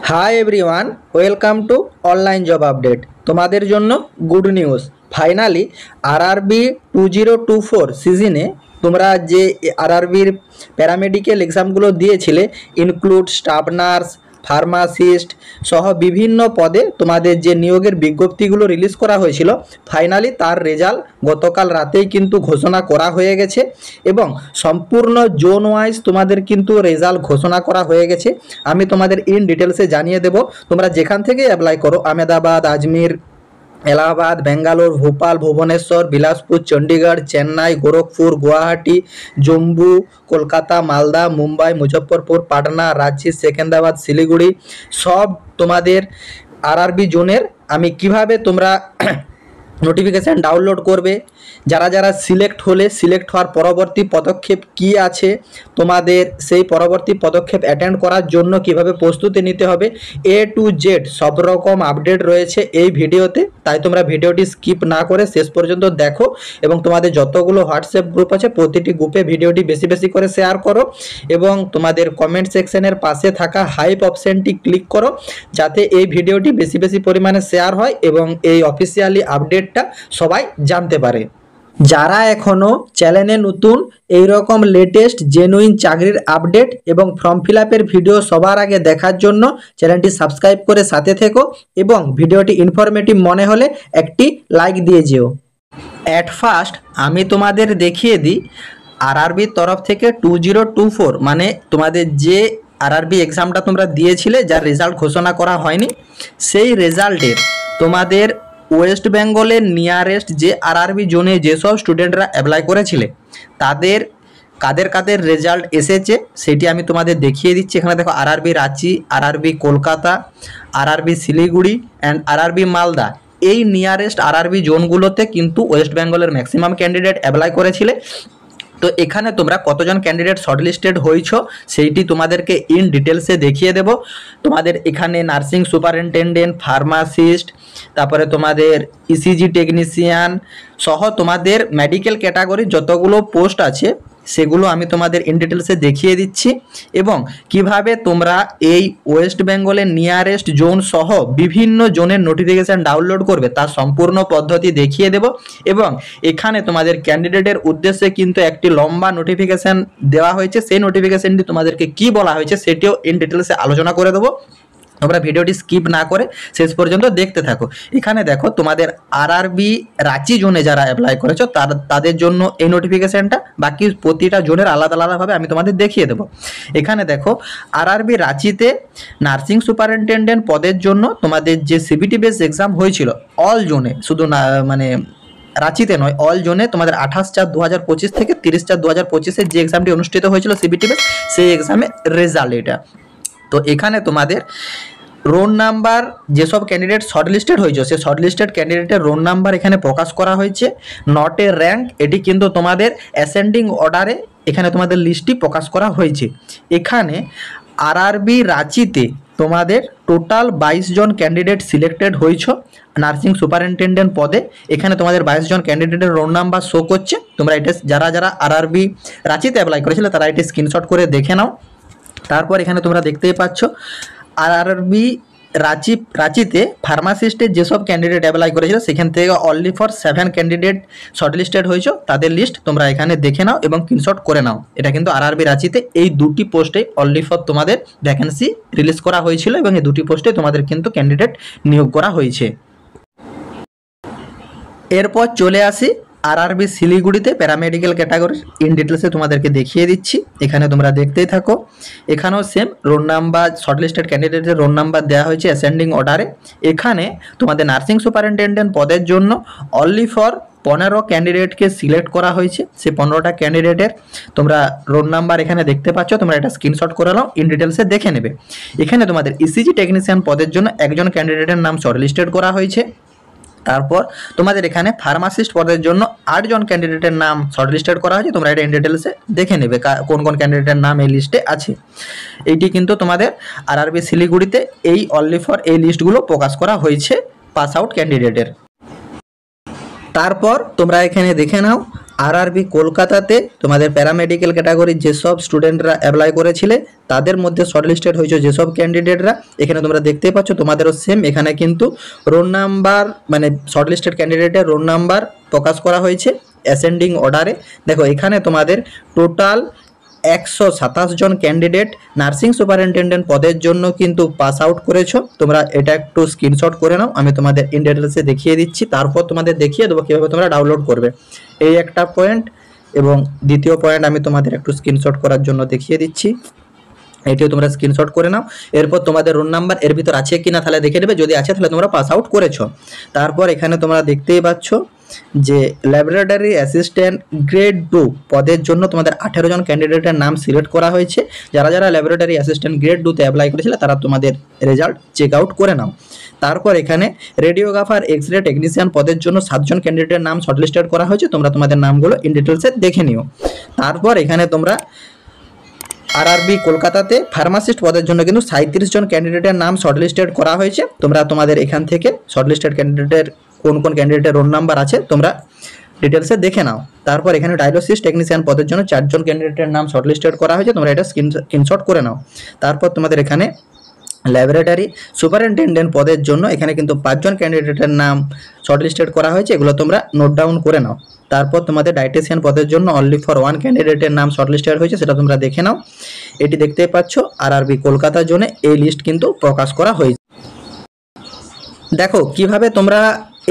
Hi everyone, welcome to online job update. তোমাদের জন্য good news. Finally RRB 2024 সিজনে তোমরা যে আরআরবির প্যারামেডিক্যাল এক্সামগুলো দিয়েছিলে, ইনক্লুড স্টাফ নার্স, ফার্মাসিস্ট সহ বিভিন্ন পদে তোমাদের যে নিয়োগের বিজ্ঞপ্তিগুলো রিলিজ করা হয়েছিল, ফাইনালি তার রেজাল্ট গতকাল রাতেই কিন্তু ঘোষণা করা হয়ে গেছে এবং সম্পূর্ণ জোন ওয়াইজ তোমাদের কিন্তু রেজাল্ট ঘোষণা করা হয়ে গেছে। আমি তোমাদের ইন ডিটেলসে জানিয়ে দেব। তোমরা যেখান থেকে অ্যাপ্লাই করো, আহমেদাবাদ, আজমির, এলাহাবাদ, বেঙ্গালোর, ভোপাল, ভুবনেশ্বর, বিলাসপুর, চণ্ডীগড়, চেন্নাই, গোরখপুর, গুয়াহাটি, জম্মু, কলকাতা, মালদা, মুম্বাই, মুজফ্ফরপুর, পাটনা, রাঁচি, সেকেন্দ্রাবাদ, শিলিগুড়ি সব তোমাদের আরআরবি জোনের আমি কিভাবে তোমরা নোটিফিকেশান ডাউনলোড করবে, যারা যারা সিলেক্ট হলে সিলেক্ট হওয়ার পরবর্তী পদক্ষেপ কি আছে, তোমাদের সেই পরবর্তী পদক্ষেপ অ্যাটেন্ড করার জন্য কিভাবে প্রস্তুতি নিতে হবে, এ টু জেড সব রকম আপডেট রয়েছে এই ভিডিওতে। তাই তোমরা ভিডিওটি স্কিপ না করে শেষ পর্যন্ত দেখো এবং তোমাদের যতগুলো হোয়াটসঅ্যাপ গ্রুপ আছে প্রতিটি গ্রুপে ভিডিওটি বেশি বেশি করে শেয়ার করো এবং তোমাদের কমেন্ট সেকশনের পাশে থাকা হাইপ অপশানটি ক্লিক করো, যাতে এই ভিডিওটি বেশি বেশি পরিমাণে শেয়ার হয় এবং এই অফিসিয়ালি আপডেটটা সবাই জানতে পারে। যারা এখনও চ্যানেলে নতুন, এই রকম লেটেস্ট জেনুইন চাকরির আপডেট এবং ফর্ম ফিল আপের ভিডিও সবার আগে দেখার জন্য চ্যানেলটি সাবস্ক্রাইব করে সাথে থেকো এবং ভিডিওটি ইনফরমেটিভ মনে হলে একটি লাইক দিয়ে যেও। অ্যাট ফার্স্ট আমি তোমাদের দেখিয়ে দিই আরআরবির তরফ থেকে 2024 মানে তোমাদের যে আরআরবি এক্সামটা তোমরা দিয়েছিলে, যার রেজাল্ট ঘোষণা করা হয়নি, সেই রেজাল্টের তোমাদের ওয়েস্ট বেঙ্গলের নিয়ারেস্ট যে আরআরবি জোনে যেসব স্টুডেন্টরা অ্যাপ্লাই করেছিলে তাদের কাদের কাদের রেজাল্ট এসেছে সেটি আমি তোমাদের দেখিয়ে দিচ্ছি। এখানে দেখো, RRB Ranchi, RRB Kolkata, RRB Siliguri and RRB Malda, এই নিয়ারেস্ট আরআরবি জোনগুলোতে কিন্তু ওয়েস্ট বেঙ্গলের ম্যাক্সিমাম ক্যান্ডিডেট অ্যাপ্লাই করেছিলে। তো এখানে তোমরা কতজন ক্যান্ডিডেট শর্টলিস্টেড হয়েছ সেইটি তোমাদেরকে ইন ডিটেলসে দেখিয়ে দেব। তোমাদের এখানে নার্সিং সুপারিনটেন্ডেন্ট, ফার্মাসিস্ট, তারপরে তোমাদের ইসিজি টেকনিশিয়ান সহ তোমাদের মেডিকেল ক্যাটাগরির যতগুলো পোস্ট আছে সেগুলো আমি তোমাদের ইন ডিটেলসে দেখিয়ে দিচ্ছি এবং কিভাবে তোমরা এই ওয়েস্ট বেঙ্গলের নিয়ারেস্ট জোন সহ বিভিন্ন জোনের নোটিফিকেশান ডাউনলোড করবে তার সম্পূর্ণ পদ্ধতি দেখিয়ে দেব এবং এখানে তোমাদের ক্যান্ডিডেটের উদ্দেশ্যে কিন্তু একটি লম্বা নোটিফিকেশান দেওয়া হয়েছে। সেই নোটিফিকেশানটি তোমাদেরকে কি বলা হয়েছে সেটিও ইন ডিটেলসে আলোচনা করে দেবো। তোমরা ভিডিওটি স্কিপ না করে শেষ পর্যন্ত দেখতে থাকো। এখানে দেখো, তোমাদের আরআরবি রাঁচি জোনে যারা অ্যাপ্লাই করেছো তাদের জন্য এই নোটিফিকেশানটা, বাকি প্রতিটা জোনের আলাদা আলাদাভাবে আমি তোমাদের দেখিয়ে দেবো। এখানে দেখো, আরআরবি রাঁচিতে নার্সিং সুপারিনটেন্ডেন্ট পদের জন্য তোমাদের যে সিবিটি বেস এক্সাম হয়েছিল অল জোনে, শুধু না মানে রাঁচিতে নয়, অল জোনে তোমাদের 28/4/2025 থেকে 30/4/2025 যে এক্সামটি অনুষ্ঠিত হয়েছিল সিবিটি বেস, সেই এক্সামের রেজাল্ট এটা। তো এখানে তোমাদের রোল নাম্বার, যেসব ক্যান্ডিডেট শর্টলিস্টেড হয়েছে সে শর্টলিস্টেড ক্যান্ডিডেটের রোল নাম্বার এখানে প্রকাশ করা হয়েছে, নট এ র্যাঙ্ক, এটি কিন্তু তোমাদের অ্যাসেন্ডিং অর্ডারে এখানে তোমাদের লিস্টটি প্রকাশ করা হয়েছে। এখানে আরআরবি রাঁচিতে তোমাদের টোটাল 22 জন ক্যান্ডিডেট সিলেক্টেড হয়েছ নার্সিং সুপারিনটেন্ডেন্ট পদে। এখানে তোমাদের 22 জন ক্যান্ডিডেটের রোল নাম্বার শো করছে। তোমরা এটা যারা যারা আরআরবি রাঁচিতে অ্যাপ্লাই করেছিলে তারা এটি স্ক্রিনশট করে দেখে নাও। তারপর এখানে তোমরা দেখতেই পাচ্ছ আরআরবি রাঁচিতে ফার্মাসিস্টের যেসব ক্যান্ডিডেট অ্যাপ্লাই করেছিল সেখান থেকে অনলি ফর 7 ক্যান্ডিডেট শর্টলিস্টেড হয়েছে, তাদের লিস্ট তোমরা এখানে দেখে নাও এবং স্ক্রিনশট করে নাও। এটা কিন্তু আরআরবি রাঁচিতে এই দুটি পোস্টে অনলি ফর তোমাদের ভ্যাকেন্সি রিলিজ করা হয়েছিল এবং এই দুটি পোস্টে তোমাদের কিন্তু ক্যান্ডিডেট নিয়োগ করা হয়েছে। এরপর চলে আসি আরআরবি শিলিগুড়িতে প্যারামেডিক্যাল ক্যাটাগরির ইন ডিটেলসে তোমাদেরকে দেখিয়ে দিচ্ছি। এখানে তোমরা দেখতেই থাকো। এখানেও সেম রোল নাম্বার, শর্টলিস্টেড ক্যান্ডিডেটের রোল নাম্বার দেওয়া হয়েছে অ্যাসেন্ডিং অর্ডারে। এখানে তোমাদের নার্সিং সুপারিনটেন্ডেন্ট পদের জন্য অনলি ফর 15 ক্যান্ডিডেটকে সিলেক্ট করা হয়েছে। সেই 15টা ক্যান্ডিডেটের তোমরা রোল নাম্বার এখানে দেখতে পাচ্ছ, তোমরা এটা স্ক্রিনশট করে নাও, ইন ডিটেলসে দেখে নেবে। এখানে তোমাদের ইসিজি টেকনিশিয়ান পদের জন্য একজন ক্যান্ডিডেটের নাম শর্টলিস্টেড করা হয়েছে। তারপর তোমাদের এখানে ফার্মাসিস্ট পদের জন্য 8 জন ক্যান্ডিডেটের নাম শর্টলিস্টেড করা হয়েছে। তোমরা এটা ইন ডিটেলসে দেখে নেবে কোন কোন ক্যান্ডিডেটের নাম এই লিস্টে আছে। এইটি কিন্তু তোমাদের আরআরবি শিলিগুড়িতে এই অনলি ফর এই লিস্টগুলো প্রকাশ করা হয়েছে পাস আউট ক্যান্ডিডেটের। তারপর তোমরা এখানে দেখে নাও আরআরবি কলকাতাতে তোমাদের প্যারামেডিক্যাল ক্যাটাগরির যেসব স্টুডেন্টরা অ্যাপ্লাই করেছিলে তাদের মধ্যে শর্টলিস্টেড হয়েছে যেসব ক্যান্ডিডেটরা, এখানে তোমরা দেখতেই পাচ্ছ তোমাদেরও সেম এখানে কিন্তু রোল নাম্বার মানে শর্টলিস্টেড ক্যান্ডিডেটের রোল নাম্বার প্রকাশ করা হয়েছে অ্যাসেন্ডিং অর্ডারে। দেখো এখানে তোমাদের টোটাল 127 জন ক্যান্ডিডেট নার্সিং সুপারিনটেন্ডেন্ট পদের জন্য কিন্তু পাস আউট করেছো। তোমরা এটা একটু স্ক্রিনশট করে নাও, আমি তোমাদের ইন ডিটেলসে দেখিয়ে দিচ্ছি, তারপর তোমাদের দেখিয়ে দেবো কীভাবে তোমরা ডাউনলোড করবে। এই একটা পয়েন্ট, এবং দ্বিতীয় পয়েন্ট আমি তোমাদের একটু স্ক্রিনশট করার জন্য দেখিয়ে দিচ্ছি, এটিও তোমরা স্ক্রিনশট করে নাও। এরপর তোমাদের রোল নাম্বার এর ভিতর আছে কিনা তাহলে দেখে নেবে, যদি আছে তাহলে তোমরা পাস আউট করেছো। তারপর এখানে তোমরা দেখতেই পাচ্ছ যে ল্যাবরেটরি অ্যাসিস্ট্যান্ট গ্রেড 2 পদের জন্য তোমাদের 18 জন ক্যান্ডিডেটের নাম সিলেক্ট করা হয়েছে। যারা যারা ল্যাবরেটরি অ্যাসিস্ট্যান্ট গ্রেড 2 তে অ্যাপ্লাই করেছিল তারা তোমাদের রেজাল্ট চেক আউট করে নাও। তারপর এখানে রেডিওগ্রাফার এক্স-রে টেকনিশিয়ান পদের জন্য 7 জন ক্যান্ডিডেটের নাম শর্টলিস্টেড করা হয়েছে, তোমরা তোমাদের নামগুলো ইন ডিটেলসে দেখে নিও। তারপর এখানে তোমরা আরআরবি কলকাতাতে ফার্মাসিস্ট পদের জন্য কিন্তু 37 জন ক্যান্ডিডেটের নাম শর্টলিস্টেড করা হয়েছে, তোমরা তোমাদের এখান থেকে শর্টলিস্টেড ক্যান্ডিডেটের কোন কোন ক্যান্ডিডেটের রোল নাম্বার আছে তোমরা ডিটেলসে দেখে নাও। তারপর এখানে ডায়ালিসিস টেকনিশিয়ান পদের জন্য 4 জন ক্যান্ডিডেটের নাম শর্টলিস্টেড করা হয়েছে, তোমরা এটা স্ক্রিনশট করে নাও। তারপর তোমাদের এখানে ল্যাবরেটরি সুপারিনটেন্ডেন্ট পদের জন্য এখানে কিন্তু 5 জন ক্যান্ডিডেটের নাম শর্টলিস্টেড করা হয়েছে, এগুলো তোমরা নোট ডাউন করে নাও। তারপর তোমাদের ডায়েটিশিয়ান পদের জন্য অনলি ফর 1 ক্যান্ডিডেটের নাম শর্টলিস্টেড হয়েছে, সেটা তোমরা দেখে নাও। এটি দেখতেই পাচ্ছ আরআরবি কলকাতার জন্য এই লিস্ট কিন্তু প্রকাশ করা হয়েছে। দেখো কিভাবে তোমরা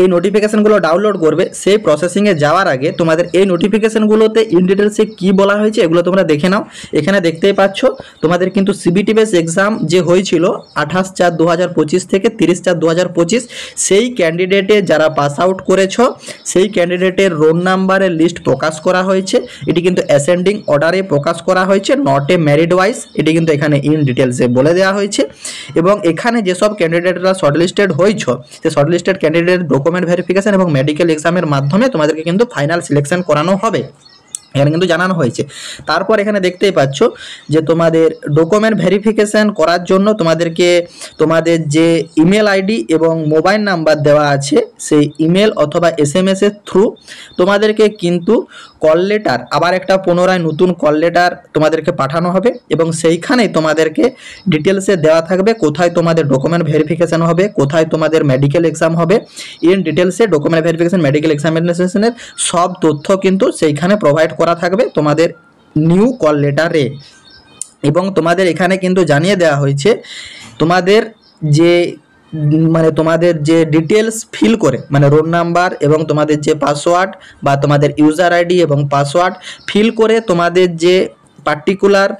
এই নোটিফিকেশনগুলো ডাউনলোড করবে, সেই প্রসেসিংয়ে যাওয়ার আগে তোমাদের এই নোটিফিকেশনগুলোতে ইন ডিটেলসে কী বলা হয়েছে এগুলো তোমরা দেখে নাও। এখানে দেখতেই পাচ্ছ তোমাদের কিন্তু সিবিটি বেস এক্সাম যে হয়েছিল 28/4/2025 থেকে 30/4/2025, সেই ক্যান্ডিডেটে যারা পাস আউট করেছ সেই ক্যান্ডিডেটের রোল নাম্বারের লিস্ট প্রকাশ করা হয়েছে। এটি কিন্তু অ্যাসেন্ডিং অর্ডারে প্রকাশ করা হয়েছে, নট এ মেরিট ওয়াইজ, এটি কিন্তু এখানে ইন ডিটেলসে বলে দেওয়া হয়েছে। এবং এখানে যেসব ক্যান্ডিডেটরা শর্টলিস্টেড হয়েছ সেই শর্টলিস্টেড ক্যান্ডিডেট ডকুমেন্ট ভেরিফিকেশন এবং মেডিকেল এক্সামের মাধ্যমে তোমাদেরকে কিন্তু ফাইনাল সিলেকশন করানো হবে, এখানে কিন্তু জানানো হয়েছে। তারপর এখানে দেখতেই পাচ্ছ যে তোমাদের ডকুমেন্ট ভেরিফিকেশন করার জন্য তোমাদেরকে তোমাদের যে ইমেল আইডি এবং মোবাইল নাম্বার দেওয়া আছে সেই ইমেল অথবা SMS এর থ্রু তোমাদেরকে কিন্তু কল লেটার, আবার একটা পুনরায় নতুন কল লেটার তোমাদেরকে পাঠানো হবে, এবং সেইখানেই তোমাদেরকে ডিটেলসে দেওয়া থাকবে কোথায় তোমাদের ডকুমেন্ট ভেরিফিকেশন হবে, কোথায় তোমাদের মেডিকেল এক্সাম হবে। ইন ডিটেলসে ডকুমেন্ট ভেরিফিকেশন মেডিকেল এক্সামিনেশনের সব তথ্য কিন্তু সেইখানে প্রোভাইড করা থাকবে তোমাদের নিউ কল লেটারে। এবং তোমাদের এখানে কিন্তু জানিয়ে দেওয়া হয়েছে তোমাদের যে তোমাদের যে ডিটেলস ফিল করে রোল নাম্বার এবং তোমাদের যে পাসওয়ার্ড বা তোমাদের ইউজার আইডি এবং পাসওয়ার্ড ফিল করে তোমাদের যে পার্টিকুলার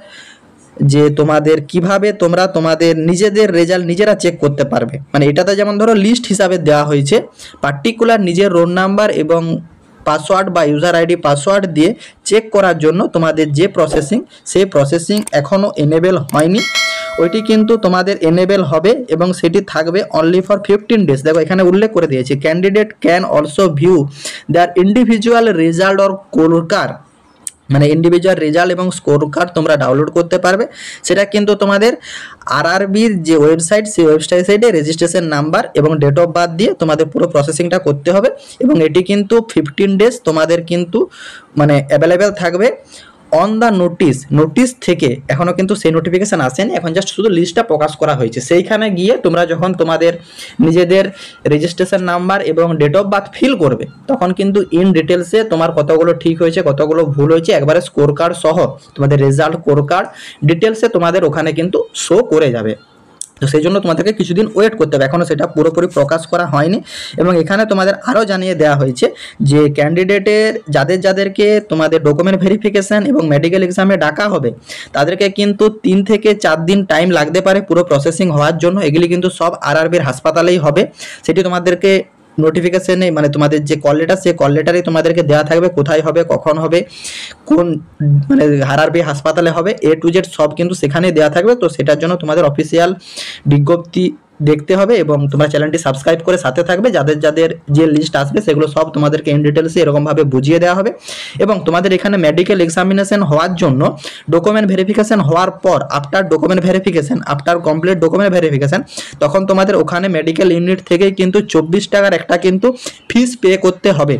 যে তোমাদের কিভাবে তোমরা তোমাদের নিজেদের রেজাল্ট নিজেরা চেক করতে পারবে, এটাতে যেমন ধরো লিস্ট হিসাবে দেওয়া হয়েছে, পার্টিকুলার নিজের রোল নাম্বার এবং পাসওয়ার্ড বা ইউজার আইডি পাসওয়ার্ড দিয়ে চেক করার জন্য তোমাদের যে প্রসেসিং সেই প্রসেসিং এখনও এনেবেল হয়নি, ওইটি কিন্তু তোমাদের এনেবেল হবে এবং সেটি থাকবে অনলি ফর 15 ডেজ। দেখো এখানে উল্লেখ করে দিয়েছে candidate can also view there individual result or score, individual result এবং স্কোর কার্ড তোমরা ডাউনলোড করতে পারবে। সেটা কিন্তু তোমাদের আরআরবির যে ওয়েবসাইট সেই ওয়েবসাইটে রেজিস্ট্রেশন নাম্বার এবং ডেট অফ বার্থ দিয়ে তোমাদের পুরো প্রসেসিংটা করতে হবে, এবং এটি কিন্তু 15 ডেজ তোমাদের কিন্তু অ্যাভেলেবেল থাকবে অন দ্য নোটিস থেকে। এখনও কিন্তু সেই নোটিফিকেশান আসেনি, এখন জাস্ট শুধু লিস্টটা প্রকাশ করা হয়েছে। সেইখানে গিয়ে তোমরা যখন তোমাদের নিজেদের রেজিস্ট্রেশন নাম্বার এবং ডেট অফ বার্থ ফিল করবে তখন কিন্তু ইন ডিটেলসে তোমার কতগুলো ঠিক হয়েছে কতগুলো ভুল হয়েছে একবারে স্কোর কার্ড সহ তোমাদের রেজাল্ট স্কোর কার্ড ডিটেলসে তোমাদের ওখানে কিন্তু শো করে যাবে। তো সেই জন্য তোমাদেরকে কিছুদিন ওয়েট করতে হবে, এখনও সেটা পুরোপুরি প্রকাশ করা হয়নি। এবং এখানে তোমাদের আরও জানিয়ে দেওয়া হয়েছে যে ক্যান্ডিডেটের যাদেরকে তোমাদের ডকুমেন্ট ভেরিফিকেশান এবং মেডিকেল এক্সামে ডাকা হবে তাদেরকে কিন্তু 3 থেকে 4 দিন টাইম লাগতে পারে পুরো প্রসেসিং হওয়ার জন্য। এগুলি কিন্তু সব আরআরবির হাসপাতালেই হবে, সেটি তোমাদেরকে নোটিফিকেশনে তোমাদের যে কল লেটার সেই কল লেটারেই তোমাদেরকে দেওয়া থাকবে কোথায় হবে, কখন হবে, কোন আরআরবি হাসপাতালে হবে, A to Z সব কিন্তু সেখানেই দেওয়া থাকবে। তো সেটার জন্য তোমাদের অফিসিয়াল বিজ্ঞপ্তি দেখতে হবে এবং তোমরা চ্যানেলটি সাবস্ক্রাইব করে সাথে থাকবে। যাদের যে লিস্ট আসবে সেগুলো সব তোমাদেরকে ইন ডিটেলসে এরকমভাবে বুঝিয়ে দেওয়া হবে। এবং তোমাদের এখানে মেডিকেল এক্সামিনেশন হওয়ার জন্য ডকুমেন্ট ভেরিফিকেশান হওয়ার পর আফটার কমপ্লিট ডকুমেন্ট ভেরিফিকেশান তখন তোমাদের ওখানে মেডিকেল ইউনিট থেকেই কিন্তু 24 টাকার একটা কিন্তু ফিস পে করতে হবে।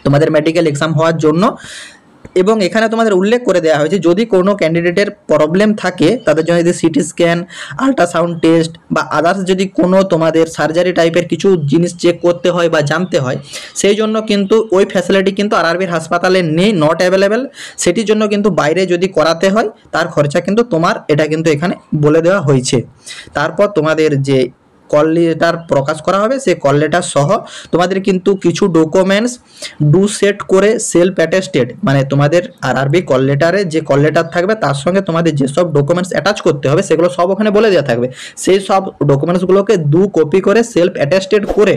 তোমাদের মেডিকেল এক্সাম হওয়ার জন্য। এবং এখানে তোমাদের উল্লেখ করে দেওয়া হয়েছে যদি কোনো ক্যান্ডিডেটের প্রবলেম থাকে, তাদের জন্য যদি সিটি স্ক্যান, আল্ট্রাসাউন্ড টেস্ট বা আদার্স যদি কোনো তোমাদের সার্জারি টাইপের কিছু জিনিস চেক করতে হয় বা জানতে হয়, সেই জন্য কিন্তু ওই ফ্যাসিলিটি কিন্তু আরআরবির হাসপাতালে নেই, নট অ্যাভেলেবেল। সেটির জন্য কিন্তু বাইরে যদি করাতে হয় তার খরচা কিন্তু তোমার, এটা কিন্তু এখানে বলে দেওয়া হয়েছে। তারপর তোমাদের যে কল লেটার প্রকাশ করা হবে, সেই কল লেটার সহ তোমাদের কিন্তু কিছু ডকুমেন্টস সেট করে সেলফ অ্যাটেস্টেড, মানে তোমাদের আরআরবি কল লেটারে যে কল লেটার থাকবে তার সঙ্গে তোমাদের যেসব ডকুমেন্টস অ্যাটাচ করতে হবে সেগুলো সব ওখানে বলে দেওয়া থাকবে। সেই সব ডকুমেন্টসগুলোকে 2 কপি করে সেলফ অ্যাটেস্টেড করে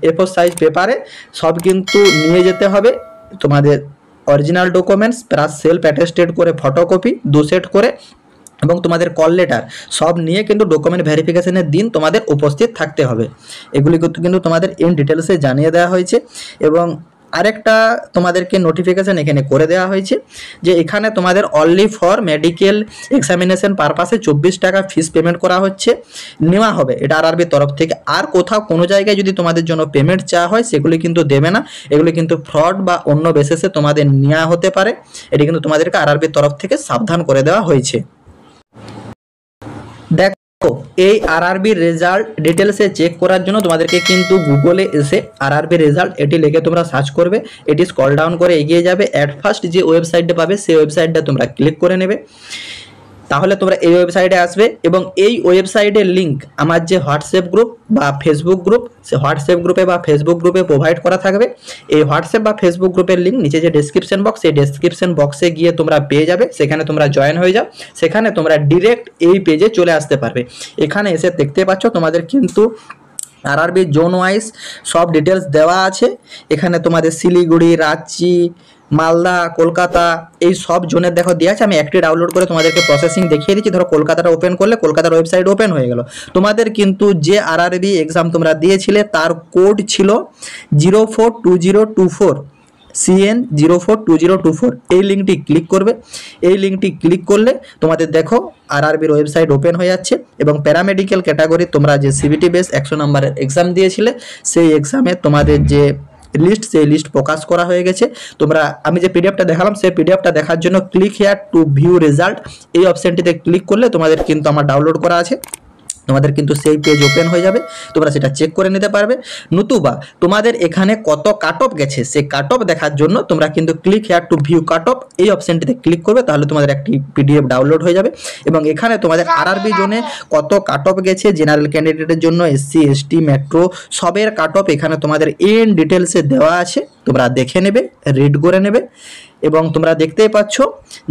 A4 সাইজ পেপারে সব কিন্তু নিয়ে যেতে হবে। তোমাদের original documents plus self attested করে ফটোকপি 2 সেট করে, এবং তোমাদের কল লেটার সব নিয়ে কিন্তু ডকুমেন্ট ভেরিফিকেশনের দিন তোমাদের উপস্থিত থাকতে হবে। এগুলি কিন্তু তোমাদের ইন ডিটেলসে জানিয়ে দেওয়া হয়েছে। এবং আরেকটা তোমাদেরকে নোটিফিকেশান এখানে করে দেওয়া হয়েছে যে এখানে তোমাদের অনলি ফর মেডিকেল এক্সামিনেশন পারপাসে 24 টাকা ফিস পেমেন্ট করা হচ্ছে, নেওয়া হবে এটা আরআরবির তরফ থেকে। আর কোথাও কোনো জায়গায় যদি তোমাদের জন্য পেমেন্ট চাওয়া হয় সেগুলি কিন্তু দেবে না, এগুলি কিন্তু ফ্রড বা অন্য বেসিসে তোমাদের নেওয়া হতে পারে। এটি কিন্তু তোমাদেরকে আরআরবির তরফ থেকে সাবধান করে দেওয়া হয়েছে। দেখো এই আরআরবির রেজাল্ট ডিটেলসে চেক করার জন্য তোমাদেরকে কিন্তু গুগলে এসে আরআরবি রেজাল্ট এটি লিখে তোমরা সার্চ করবে, এটি স্ক্রল ডাউন করে এগিয়ে যাবে, অ্যাট ফার্স্ট যে ওয়েবসাইটটা পাবে সেই ওয়েবসাইটটা তোমরা ক্লিক করে নেবে। তাহলে তোমরা এই ওয়েবসাইটে আসবে এবং এই ওয়েবসাইটের লিঙ্ক আমার যে হোয়াটসঅ্যাপ গ্রুপ বা ফেসবুক গ্রুপ, সে হোয়াটসঅ্যাপ গ্রুপে বা ফেসবুক গ্রুপে প্রোভাইড করা থাকবে। এই হোয়াটসঅ্যাপ বা ফেসবুক গ্রুপের লিঙ্ক নিচে যে ডেসক্রিপশন বক্স, সেই ডেসক্রিপশন বক্সে গিয়ে তোমরা পেয়ে যাবে, সেখানে তোমরা জয়েন হয়ে যাও। সেখানে তোমরা ডিরেক্ট এই পেজে চলে আসতে পারবে। এখানে এসে দেখতে পাচ্ছ তোমাদের কিন্তু আরআরবি জোন ওয়াইজ সব ডিটেলস দেওয়া আছে। এখানে তোমাদের শিলিগুড়ি, রাঁচি, মালদা, কলকাতা এই সব জোনের দেখো দেওয়া আছে। আমি একটি ডাউনলোড করে তোমাদেরকে প্রসেসিং দেখিয়ে দিচ্ছি। ধরো কলকাতাটা ওপেন করলে কলকাতার ওয়েবসাইট ওপেন হয়ে গেল। তোমাদের কিন্তু যে আরআরবি এক্সাম তোমরা দিয়েছিলে তার কোড ছিল 042024 CN 042024। এই লিঙ্কটি ক্লিক করবে। এই লিঙ্কটি ক্লিক করলে তোমাদের দেখো আরআরবির ওয়েবসাইট ওপেন হয়ে যাচ্ছে এবং প্যারামেডিক্যাল ক্যাটাগরি তোমরা যে সিবিটি বেস 100 নম্বরের এক্সাম দিয়েছিলে সেই এক্সামে তোমাদের যে লিস্ট, সেই লিস্ট প্রকাশ করা হয়ে গেছে। তোমরা আমি যে পিডিএফটা দেখালাম সেই পিডিএফটা দেখার জন্য click here two view result এই অপশনটিতে ক্লিক করলে তোমাদের কিন্তু আমার ডাউনলোড করা আছে, তোমাদের কিন্তু সেই পেজ ওপেন হয়ে যাবে, তোমরা সেটা চেক করে নিতে পারবে। নতুবা তোমাদের এখানে কত কাট অফ গেছে সেই কাট অফ দেখার জন্য তোমরা কিন্তু click here two view cut off এই অপশনটিতে ক্লিক করবে, তাহলে তোমাদের একটি পিডিএফ ডাউনলোড হয়ে যাবে এবং এখানে তোমাদের আরআরবি জোনে কত কাট অফ গেছে, জেনারেল ক্যান্ডিডেটের জন্য, এসসি এসটি মেট্রো সবের কাট অফ এখানে তোমাদের ইন ডিটেলসে দেওয়া আছে। তোমরা দেখে নেবে, রিড করে নেবে। এবং তোমরা দেখতেই পাচ্ছ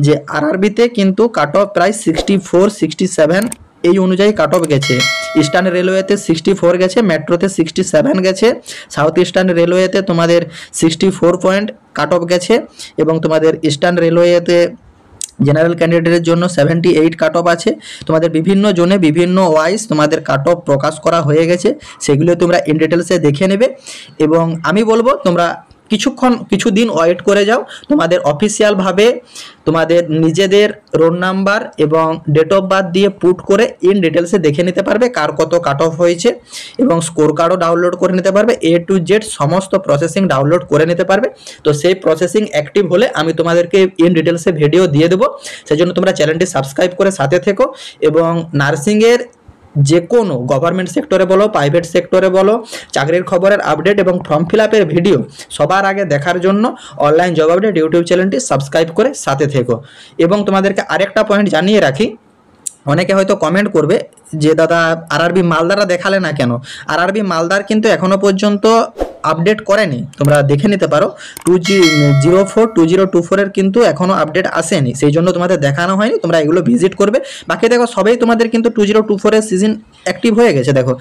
যে আরআরবিতে কিন্তু কাট অফ প্রায় 64, 67 এই অনুযায়ী কাট অফ গেছে। ইস্টার্ন রেলওয়েতে 64 গেছে, মেট্রোতে 67 গেছে, সাউথ ইস্টার্ন রেলওয়েতে তোমাদের 64 পয়েন্ট কাট অফ গেছে এবং তোমাদের ইস্টার্ন রেলওয়েতে জেনারেল ক্যান্ডিডেটের জন্য 78 কাট অফ আছে। তোমাদের বিভিন্ন জোনে বিভিন্ন ওয়াইজ তোমাদের কাট অফ প্রকাশ করা হয়ে গেছে, সেগুলো তোমরা ইন ডিটেলসে দেখে নেবে। এবং আমি বলবো তোমরা কিছুদিন ওয়েট করে যাও, তোমাদের অফিসিয়ালভাবে তোমাদের নিজেদের রোল নাম্বার এবং ডেট অফ বার্থ দিয়ে পুট করে ইন ডিটেলসে দেখে নিতে পারবে কার কত কাট অফ হয়েছে এবং স্কোর কার্ডও ডাউনলোড করে নিতে পারবে। A to Z সমস্ত প্রসেসিং ডাউনলোড করে নিতে পারবে। তো সেই প্রসেসিং অ্যাক্টিভ হলে আমি তোমাদেরকে ইন ডিটেলসে ভিডিও দিয়ে দেবো, সেই জন্য তোমরা চ্যানেলটি সাবস্ক্রাইব করে সাথে থেকো। এবং নার্সিংয়ের যে কোনো গভর্নমেন্ট সেক্টরে বলো, প্রাইভেট সেক্টরে বলো, চাকরির খবরের আপডেট এবং ফর্ম ফিল আপের ভিডিও সবার আগে দেখার জন্য অনলাইন জব আপডেট ইউটিউব চ্যানেলটি সাবস্ক্রাইব করে সাথে থেকো। এবং তোমাদেরকে আরেকটা পয়েন্ট জানিয়ে রাখি, অনেকে হয়তো কমেন্ট করবে যে দাদা আরআরবি মালদারা দেখালে না কেন। আরআরবি মালদার কিন্তু এখনো পর্যন্ত আপডেট করেনি, তোমরা দেখে নিতে পারো। 042024 এর কিন্তু এখনো আপডেট আসেনি, সেই জন্য তোমাদের দেখানো হয়নি। তোমরা এগুলো ভিজিট করবে। বাকি দেখো সবাই তোমাদের কিন্তু 2024 এর সিজন অ্যাক্টিভ হয়ে গেছে। দেখো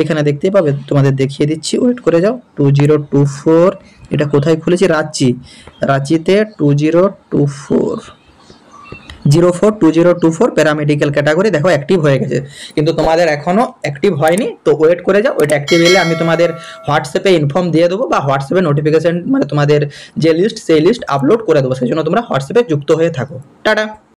এখানে দেখতেই পাবে, তোমাদের দেখিয়ে দিচ্ছি, ওয়েট করে যাও। 2024 এটা কোথায় খুলেছি, রাঁচিতে 042024 প্যারামেডিক্যাল ক্যাটাগরি দেখো অ্যাক্টিভ হয়ে গেছে, কিন্তু তোমাদের এখনো অ্যাক্টিভ হয়নি। তো ওয়েট করে যাও, ওইটা অ্যাক্টিভ হলে আমি তোমাদের হোয়াটসঅ্যাপে ইনফর্ম দিয়ে দেবো বা হোয়াটসঅ্যাপে নোটিফিকেশন, মানে তোমাদের যে লিস্ট সেই লিস্ট আপলোড করে দেবো, সেই জন্য তোমরা হোয়াটসঅ্যাপে যুক্ত হয়ে থাকো। টাটা।